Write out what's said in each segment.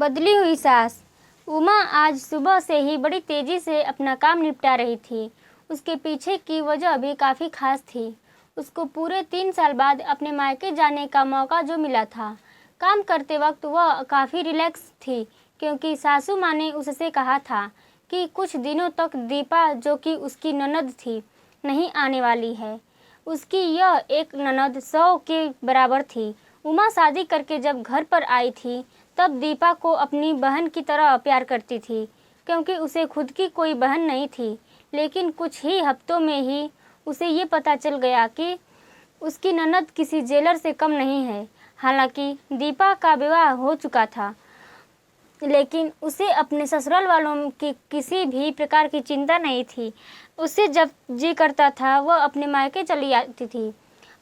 बदली हुई सास। उमा आज सुबह से ही बड़ी तेजी से अपना काम निपटा रही थी। उसके पीछे की वजह भी काफ़ी खास थी। उसको पूरे 3 साल बाद अपने मायके जाने का मौका जो मिला था। काम करते वक्त वह काफ़ी रिलैक्स थी, क्योंकि सासू माँ ने उससे कहा था कि कुछ दिनों तक दीपा, जो कि उसकी ननद थी, नहीं आने वाली है। उसकी यह एक ननद 100 के बराबर थी। उमा शादी करके जब घर पर आई थी, तब दीपा को अपनी बहन की तरह प्यार करती थी, क्योंकि उसे खुद की कोई बहन नहीं थी। लेकिन कुछ ही हफ्तों में ही उसे ये पता चल गया कि उसकी ननद किसी जेलर से कम नहीं है। हालांकि दीपा का विवाह हो चुका था, लेकिन उसे अपने ससुराल वालों की किसी भी प्रकार की चिंता नहीं थी। उसे जब जी करता था वह अपने मायके चली जाती थी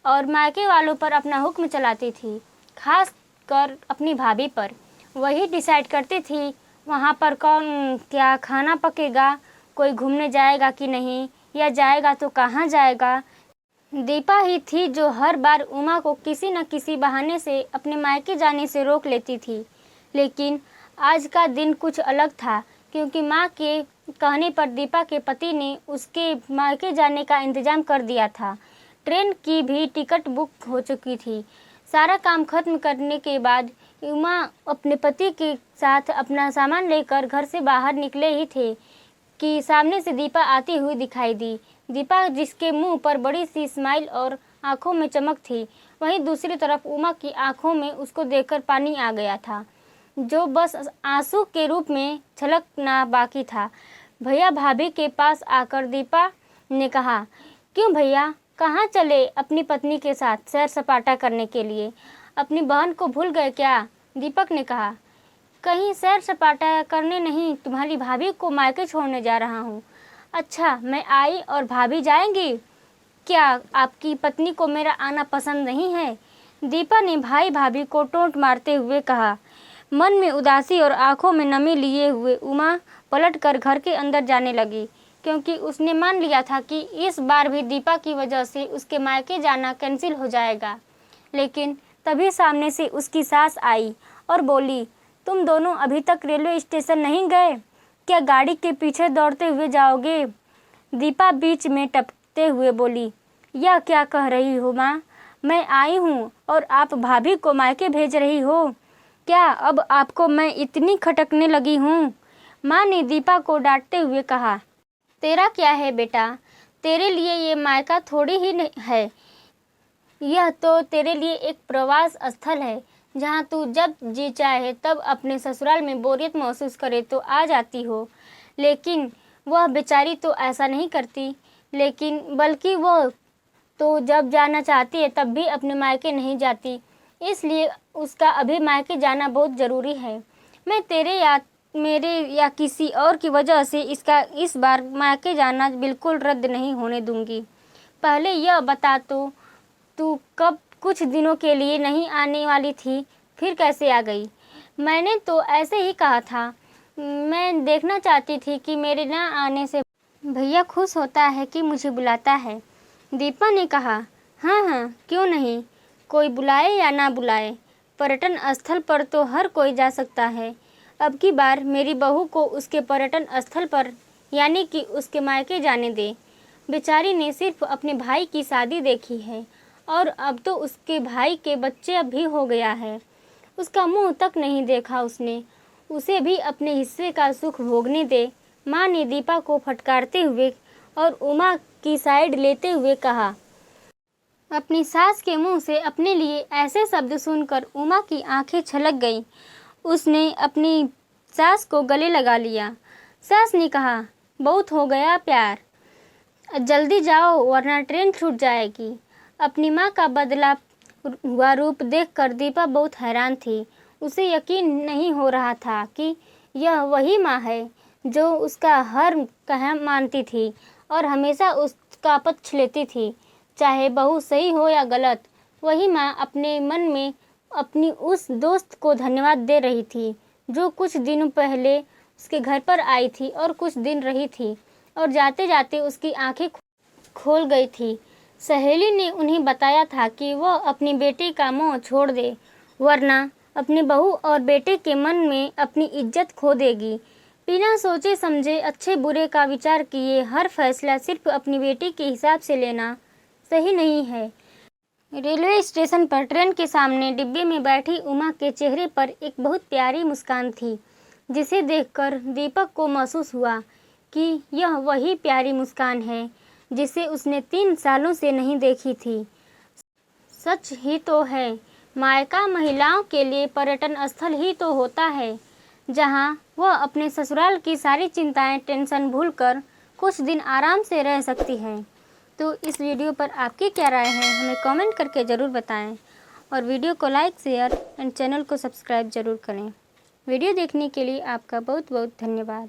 और मायके वालों पर अपना हुक्म चलाती थी, खास कर अपनी भाभी पर। वही डिसाइड करती थी वहाँ पर कौन क्या खाना पकेगा, कोई घूमने जाएगा कि नहीं, या जाएगा तो कहाँ जाएगा। दीपा ही थी जो हर बार उमा को किसी न किसी बहाने से अपने मायके जाने से रोक लेती थी। लेकिन आज का दिन कुछ अलग था, क्योंकि माँ के कहने पर दीपा के पति ने उसके मायके जाने का इंतजाम कर दिया था। ट्रेन की भी टिकट बुक हो चुकी थी। सारा काम खत्म करने के बाद उमा अपने पति के साथ अपना सामान लेकर घर से बाहर निकले ही थे कि सामने से दीपा आती हुई दिखाई दी। दीपा, जिसके मुंह पर बड़ी सी स्माइल और आंखों में चमक थी, वहीं दूसरी तरफ उमा की आंखों में उसको देखकर पानी आ गया था, जो बस आंसू के रूप में छलकना बाकी था। भैया भाभी के पास आकर दीपा ने कहा, क्यों भैया, कहाँ चले अपनी पत्नी के साथ सैर सपाटा करने के लिए? अपनी बहन को भूल गए क्या? दीपक ने कहा, कहीं सैर सपाटा करने नहीं, तुम्हारी भाभी को मायके छोड़ने जा रहा हूँ। अच्छा, मैं आई और भाभी जाएंगी? क्या आपकी पत्नी को मेरा आना पसंद नहीं है? दीपा ने भाई भाभी को टोंट मारते हुए कहा। मन में उदासी और आंखों में नमी लिए हुए उमा पलटकर घर के अंदर जाने लगी, क्योंकि उसने मान लिया था कि इस बार भी दीपा की वजह से उसके मायके जाना कैंसिल हो जाएगा। लेकिन तभी सामने से उसकी सास आई और बोली, तुम दोनों अभी तक रेलवे स्टेशन नहीं गए? क्या गाड़ी के पीछे दौड़ते हुए जाओगे? दीपा बीच में टपकते हुए बोली, यह क्या कह रही हो माँ? मैं आई हूँ और आप भाभी को मायके भेज रही हो? क्या अब आपको मैं इतनी खटकने लगी हूँ? माँ ने दीपा को डांटते हुए कहा, तेरा क्या है बेटा, तेरे लिए ये मायका थोड़ी ही है, यह तो तेरे लिए एक प्रवास स्थल है, जहाँ तू जब जी चाहे तब अपने ससुराल में बोरियत महसूस करे तो आ जाती हो। लेकिन वह बेचारी तो ऐसा नहीं करती, लेकिन बल्कि वह तो जब जाना चाहती है तब भी अपने मायके नहीं जाती, इसलिए उसका अभी मायके जाना बहुत ज़रूरी है। मैं तेरे या मेरे या किसी और की वजह से इसका इस बार मायके जाना बिल्कुल रद्द नहीं होने दूंगी। पहले यह बता तो, तू कब कुछ दिनों के लिए नहीं आने वाली थी, फिर कैसे आ गई? मैंने तो ऐसे ही कहा था। मैं देखना चाहती थी कि मेरे ना आने से भैया खुश होता है कि मुझे बुलाता है। दीपा ने कहा, हाँ हाँ, क्यों नहीं, कोई बुलाए या ना बुलाए, पर्यटन स्थल पर तो हर कोई जा सकता है। अब की बार मेरी बहू को उसके पर्यटन स्थल पर, यानी कि उसके मायके जाने दे। बेचारी ने सिर्फ अपने भाई की शादी देखी है और अब तो उसके भाई के बच्चे भी हो गया है। उसका मुंह तक नहीं देखा उसने। उसे भी अपने हिस्से का सुख भोगने दे। माँ ने दीपा को फटकारते हुए और उमा की साइड लेते हुए कहा। अपनी सास के मुंह से अपने लिए ऐसे शब्द सुनकर उमा की आंखें छलक गईं। उसने अपनी सास को गले लगा लिया। सास ने कहा, बहुत हो गया प्यार, जल्दी जाओ वरना ट्रेन छूट जाएगी। अपनी माँ का बदला हुआ रूप देखकर दीपा बहुत हैरान थी। उसे यकीन नहीं हो रहा था कि यह वही माँ है जो उसका हर कह मानती थी और हमेशा उसका पक्ष लेती थी, चाहे बहू सही हो या गलत। वही माँ अपने मन में अपनी उस दोस्त को धन्यवाद दे रही थी जो कुछ दिनों पहले उसके घर पर आई थी और कुछ दिन रही थी और जाते जाते उसकी आंखें खोल गई थी। सहेली ने उन्हें बताया था कि वह अपनी बेटी का मोह छोड़ दे, वरना अपने बहू और बेटे के मन में अपनी इज्जत खो देगी। बिना सोचे समझे अच्छे बुरे का विचार किए हर फैसला सिर्फ अपनी बेटी के हिसाब से लेना सही नहीं है। रेलवे स्टेशन पर ट्रेन के सामने डिब्बे में बैठी उमा के चेहरे पर एक बहुत प्यारी मुस्कान थी, जिसे देखकर दीपक को महसूस हुआ कि यह वही प्यारी मुस्कान है जिसे उसने 3 सालों से नहीं देखी थी। सच ही तो है, मायका महिलाओं के लिए पर्यटन स्थल ही तो होता है, जहां वह अपने ससुराल की सारी चिंताएं, टेंशन भूलकर कुछ दिन आराम से रह सकती है। तो इस वीडियो पर आपकी क्या राय है, हमें कमेंट करके ज़रूर बताएं और वीडियो को लाइक, शेयर एंड चैनल को सब्सक्राइब ज़रूर करें। वीडियो देखने के लिए आपका बहुत बहुत धन्यवाद।